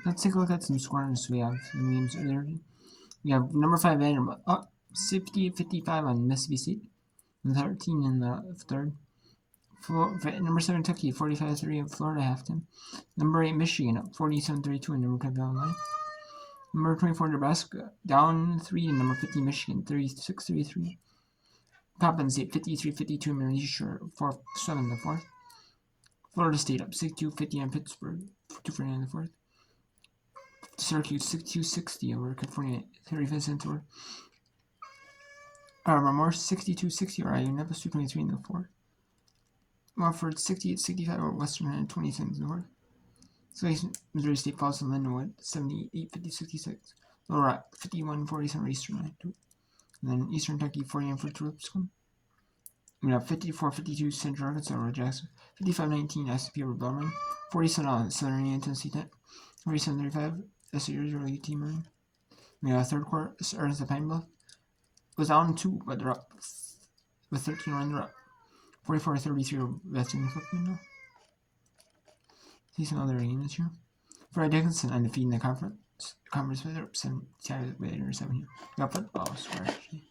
Let's take a look at some scores we have in games earlier. We have number 5 Vanderbilt up 50-55 on Mississippi State, and 13 in the third. Number 7 Kentucky 45-3 at Florida halftime. Number 8 Michigan up 47-32 in number 10 Illinois. Number 24 Nebraska down 3 in number 50 Michigan 36-33. Coppin State 53-52 in Malaysia 4-7 in the fourth. Florida State up 62-50 on Pittsburgh 2-49 in the fourth. Syracuse 62-60 over California 35 cents over. Remorse 62-60 over IU-Nevis 2-23 in the fourth. Wofford 68-65 over Western 20 cents in the fourth. Missouri State falls to Lindenwood 78-50-66. Little Rock 51-47 Eastern. And then Eastern Kentucky 49-42 Lipscomb. We have 54-52 Central Arkansas over Jackson. 55-19 SP over Bellarmine. 47 Southern Indiana Tennessee Tech. 47-35 SU UT Marine. We have third quarter Arkansas Pine Bluff was down 2, but they're up with 13 runs. They're up 44-33 over Western Football. See some other games here. Fred Dickinson undefeated in the conference play. They're up 7 here. We got football score actually.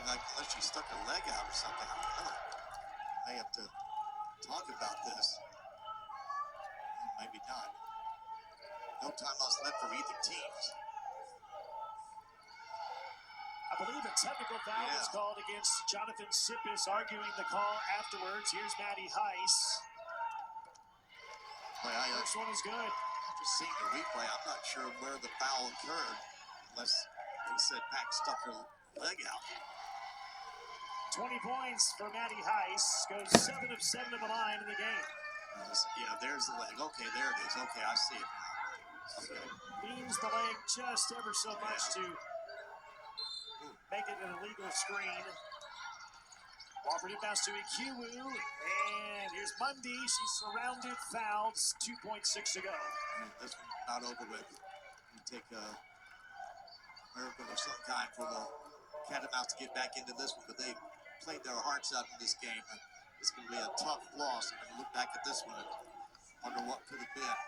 Unless she stuck her leg out or something, I don't know. I have to talk about this. Maybe not. No timeouts left for either teams. I believe a technical foul was called against Jonathan Sippis, arguing the call afterwards. Here's Maddie Heiss. First one is good. After seeing the replay, I'm not sure where the foul occurred, unless they said Pack stuck her leg out. 20 points for Maddie Heiss. Goes 7 of 7 of the line in the game. Yeah, there's the leg. Okay, there it is. Okay, I see it now. Okay. Leans the leg just ever so much to make it an illegal screen. Wofford inbounds to Ikiwu, and here's Mundy. She's surrounded, fouled, 2.6 to go. This one's not over with. You take a miracle of some kind for the Catamounts to get back into this one, but they played their hearts out in this game. And it's going to be a tough loss. I'm going to look back at this one and wonder what could have been.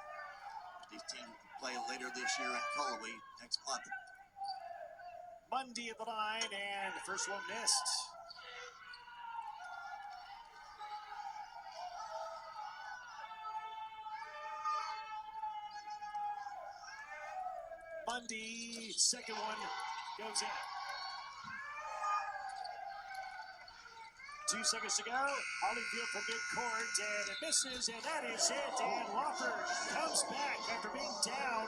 These teams will play later this year in Cullowhee next month. Mundy at the line, and the first one missed. Mundy, second one goes in. 2 seconds to go. Holyfield from midcourt, and it misses, and that is it. And Wofford comes back after being down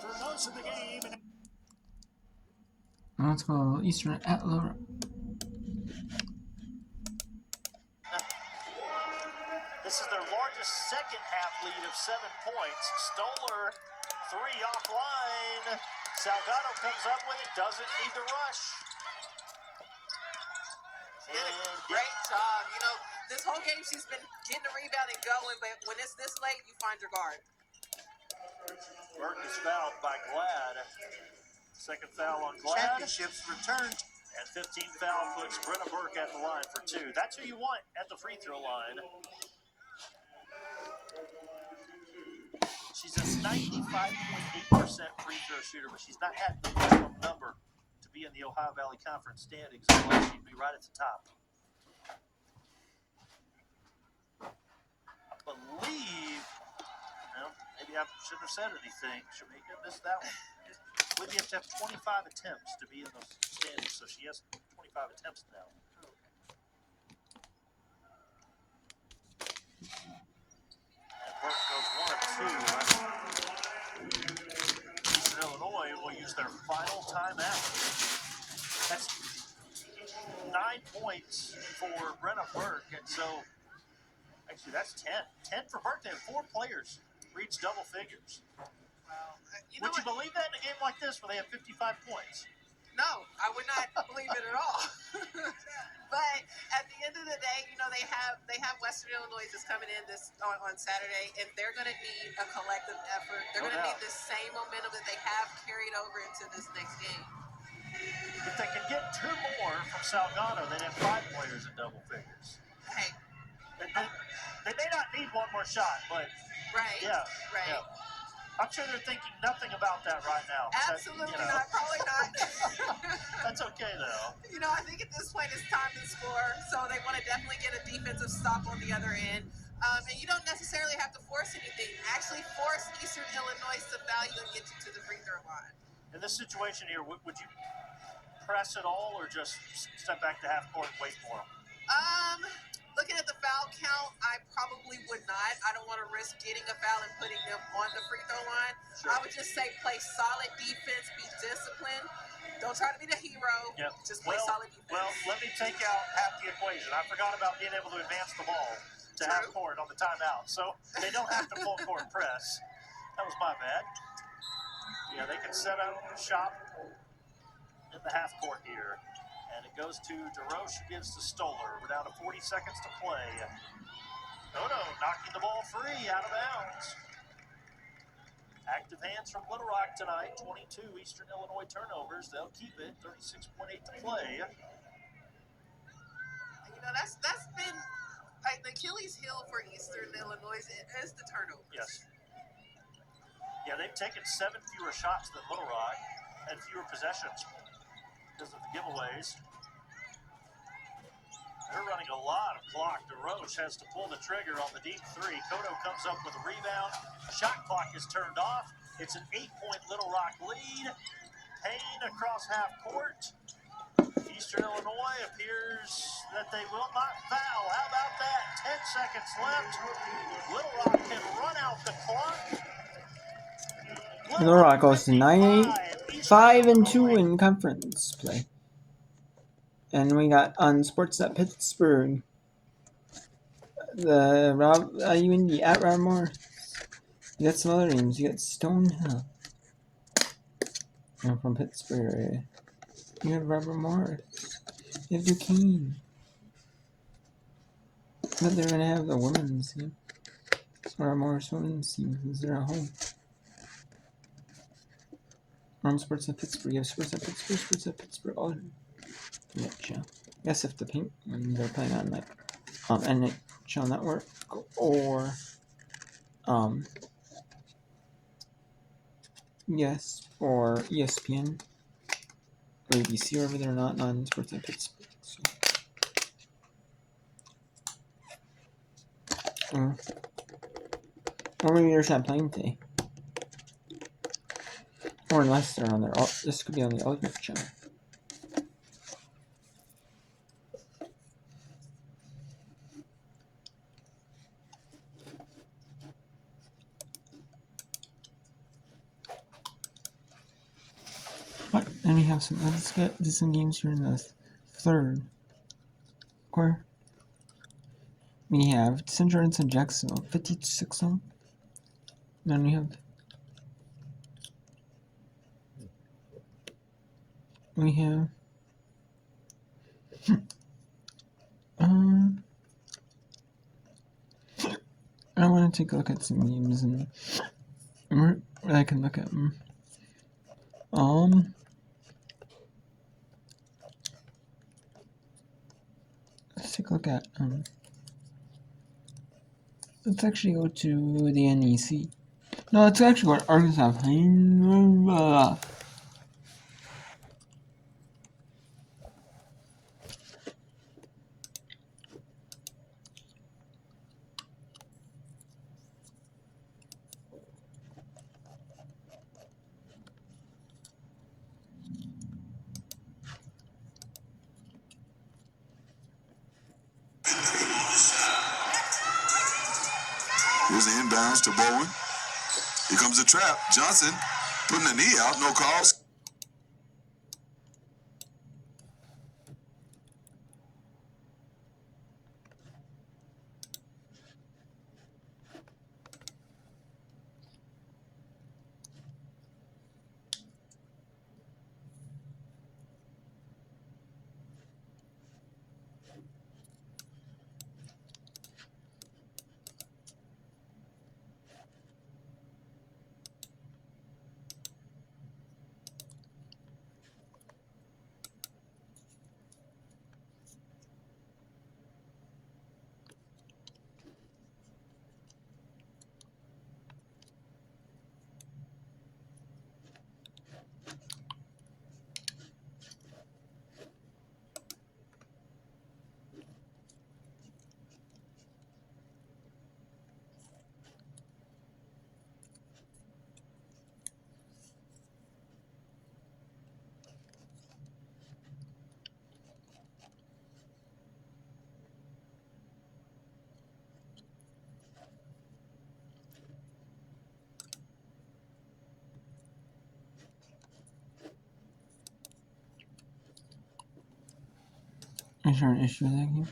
for most of the game. Now let's go Eastern at Laura. This is their largest second half lead of 7 points. Stoller, 3 offline. Salgado comes up with it, doesn't need to rush. Did a great job. You know, this whole game she's been getting the rebound and going, but when it's this late, you find your guard. Burke is fouled by Glad. Second foul on Glad. Championships returned. And 15 foul puts Brenna Burke at the line for 2. That's who you want at the free throw line. She's a 95.8% free throw shooter, but she's not had the minimum number to be in the Ohio Valley Conference standings. Otherwise, she'd be right at the top. I believe, well, maybe I shouldn't have said anything. Should we have missed that one? I believe you have to have 25 attempts to be in those standings, so she has 25 attempts now. And Burke goes 1 of 2. Eastern Illinois will use their final timeout. That's 9 points for Brenna Burke, and so actually that's 10. 10 for Burke. They have 4 players reach double figures. Would you believe that in a game like this where they have 55 points? No, I would not believe it at all. But at the end of the day, you know, they have Western Illinois that's coming in this on Saturday, and they're going to need a collective effort. They're going to need the same momentum that they have carried over into this next game. If they can get 2 more from Salgado, they'd have 5 players in double figures. Hey, need one more shot, but Right. yeah, Right. yeah. I'm sure they're thinking nothing about that right now. Absolutely not. Probably not. That's okay, though. I think at this point it's time to score, so they want to definitely get a defensive stop on the other end. And you don't necessarily have to force anything. Actually force Eastern Illinois to foul you and get you to the free throw line. In this situation here, would you press at all or just step back to half court and wait for them? Looking at the foul count, I probably would not. I don't want to risk getting a foul and putting them on the free throw line. Sure. I would just say play solid defense, be disciplined. Don't try to be the hero. Yep. Just play solid defense. Well, let me take out half the equation. I forgot about being able to advance the ball to half court on the timeout. So they don't have to full court press. That was my bad. Yeah, they can set up shop in the half court here. And it goes to DeRoche, who gives to Stoller. We're down to 40 seconds to play. Kodo knocking the ball free out of bounds. Active hands from Little Rock tonight. 22 Eastern Illinois turnovers. They'll keep it. 36.8 to play. That's been the Achilles heel for Eastern Illinois is the turnovers. Yes. Yeah, they've taken 7 fewer shots than Little Rock and fewer possessions because of the giveaways. They're running a lot of clock. DeRoche has to pull the trigger on the deep three. Kodo comes up with a rebound. Shot clock is turned off. It's an 8-point Little Rock lead. Payne across half court. Eastern Illinois appears that they will not foul. How about that? 10 seconds left. Little Rock can run out the clock. Little Rock goes to 9-8, 5-2 in conference play. And we got on Sportsnet Pittsburgh the UND at Rob Morris. You got some other names. You got Stonehill from Pittsburgh. You have Robert Morris. You have Duquesne. But they're gonna have the women's team. Robert Morris women's team because they're at home. On Sportsnet Pittsburgh, you have Sportsnet Pittsburgh, all NHL. Yes, if the pink when they're playing on like NHL Network or yes, or ESPN or ABC, wherever they're not on Sportsnet Pittsburgh. So. Or maybe they're not playing today. Or unless they're on their, this could be on the Ultimate channel. But then we have some, let's get to some games here in the third quarter. We have St. John's and Jacksonville, 56-0. Then we have I want to take a look at some games and where I can look at them. Let's take a look at let's actually go to the NEC. No, let's actually go to Arkansas. Here's the inbounds to Bowen. Here comes the trap. Johnson putting the knee out. No calls. Is there an issue with that game?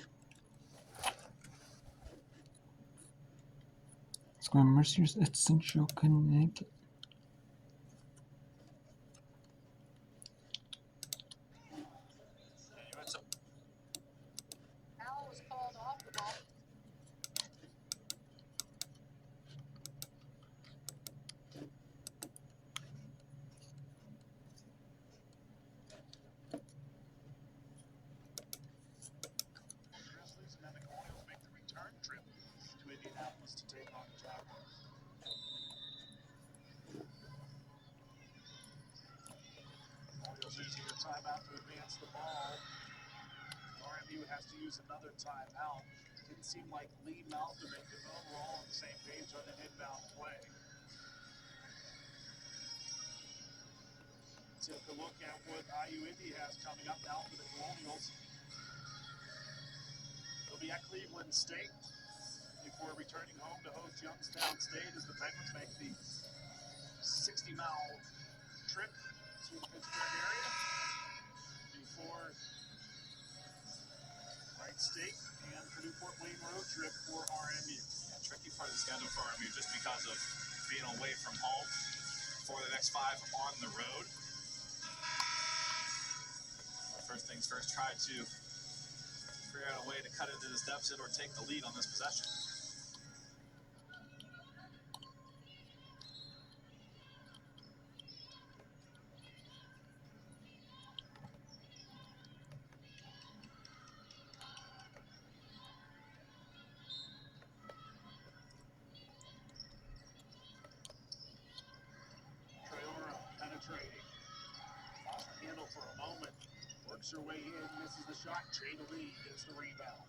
Let's go to Mercer's at Central Connecticut. Al was called off the ball. Grizzlies and then the Colonials make the return trip to Indianapolis to take on the Jaguars. Colonials using a timeout to advance the ball. RMU has to use another timeout. Didn't seem like Lee Malcolm and Cavone were all on the same page on an inbound play. Take a look at what IU Indy has coming up now for the Colonials. They'll be at Cleveland State before returning home to host Youngstown State as the Penguins make the 60-mile trip to the Pittsburgh area before Wright State and Purdue Fort Wayne road trip for RMU. Yeah, tricky part of the schedule for RMU just because of being away from home for the next 5 on the road. First things first, try to figure out a way to cut into this deficit or take the lead on this possession. Traylor penetrating. Lost the handle for a moment. Works her way in, misses the shot. Jada Lee gets the rebound.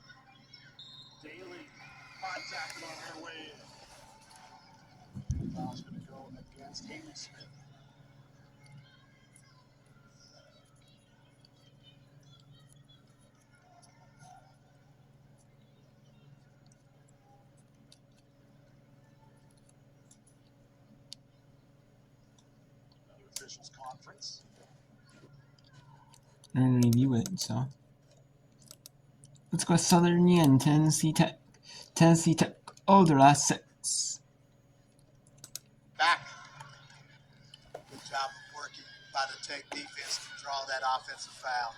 Daly contacted on her way in. Foul's going to go against Haley Smith. Another officials conference. They're going to review it, so. Let's go Southern Yen, Tennessee Tech. Tennessee Tech, their last 6. Back. Good job of working by the Tech defense to draw that offensive foul.